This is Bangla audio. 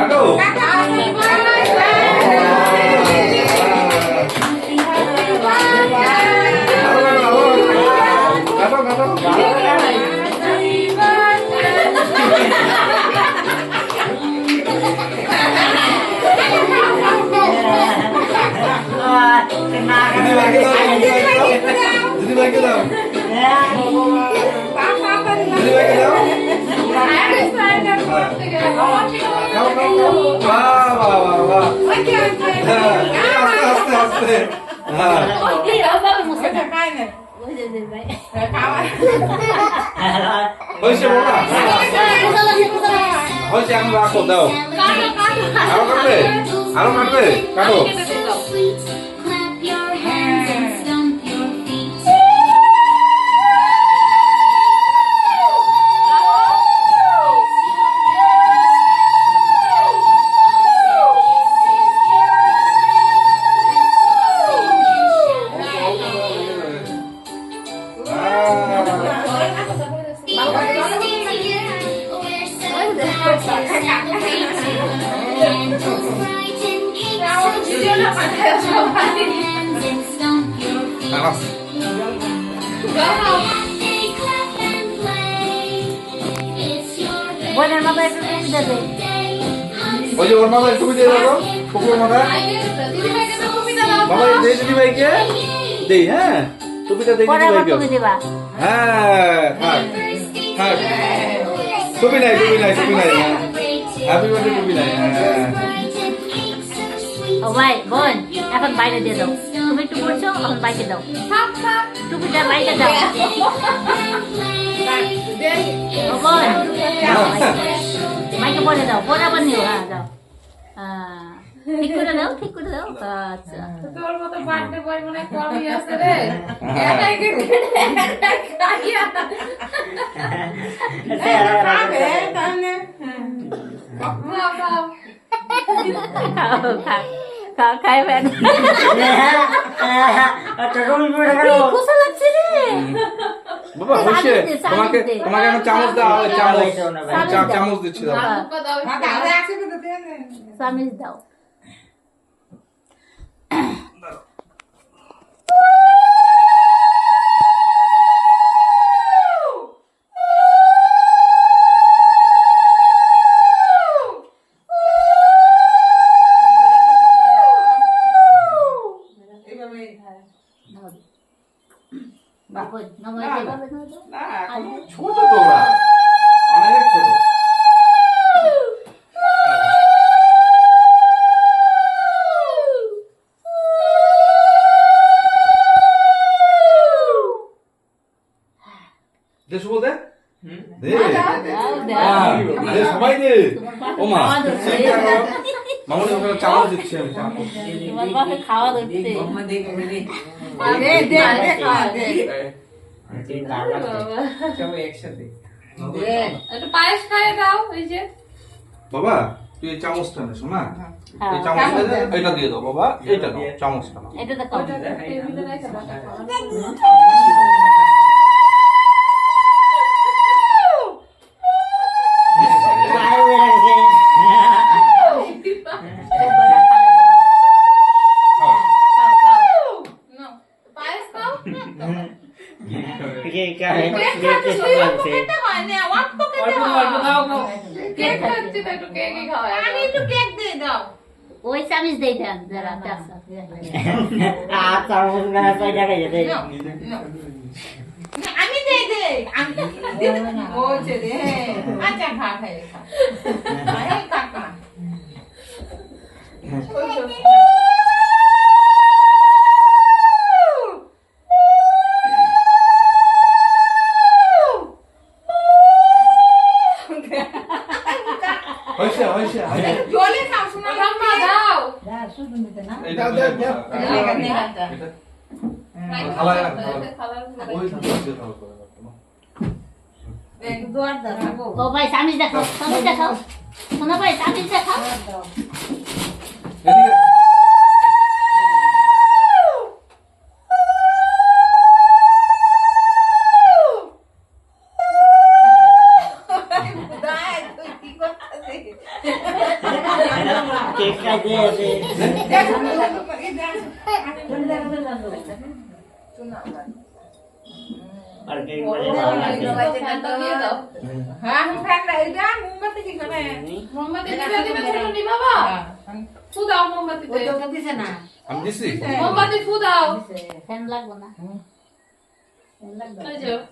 কাটো দিদি ভাইকে দাও দিদি ভাইকে দাও আস্তে আস্তে হয়েছে বাবা হয়েছে এখন রাখো দাও আরো কাটবে আরো কাটবে কাটো ওই যে ওর মাথায় টুপি দিয়ে দাও কুকুর মাথায় বাবা দেই দিদি ভাইকে দেই হ্যাঁ টুপিটা দেই দিদি ভাইকে হ্যাঁ থাক থাক টুপি নাই হ্যাপি বার্থডে টুপি নাই ও ভাই বোন এখন বাইরে দিয়ে দাও তুমি একটু পড়ছো এখন বাইরে দাও টুপিটা বাইরে দাও ও বোন মাইকে পরে দাও পরে আবার নিও হ্যাঁ দাও ঠিক করে দাও আচ্ছা তোর মতো বার্থডে বয় মনে কমই আছে রে এটাই কি খাইয়া খাবে তাহলে খাও খাইবেন খুশি লাগছে রে বাবা হইছে তোমাকে এখন চামচ দাও চামচ দিচ্ছি দাও চামচ দাও ছোট তোমরা অনেক ছোট দে শুভ দে দে দে সবাই দে ও মা মামুনি ওখানে চামচ দিচ্ছি আমি তোমার বাপে খাওয়া দিচ্ছে একটু পায়েস খাইয়ে দাও এই যে বাবা তুই এই চামচটা নে শোনা এই চামচটা এটা দিয়ে দাও বাবা এইটা দাও চামচটা নাও এটা দেখো টেবিলে রেখে দাও পায়েস খাও ওই চামিচ দেই দেন যারা আমি দে দে বলছে রে আচ্ছা খা খাই খা কাকা হইছে জলে খাও শোনা বাবা দাও এটা দে খালা ওই দিতে দাও ও ভাই চামিচ দেখাও শোনো ভাই চামিচ দেখাও এদিকে হ্যাঁ ফ্যানটা এটা মোমবাতি কি করে মোমবাতি দিবে ছোটনি বাবা ফু দাও মোমবাতিতে ওই তো দিছে না আমি দিছি মোমবাতি ফু দাও ফ্যান লাগবো না এই যে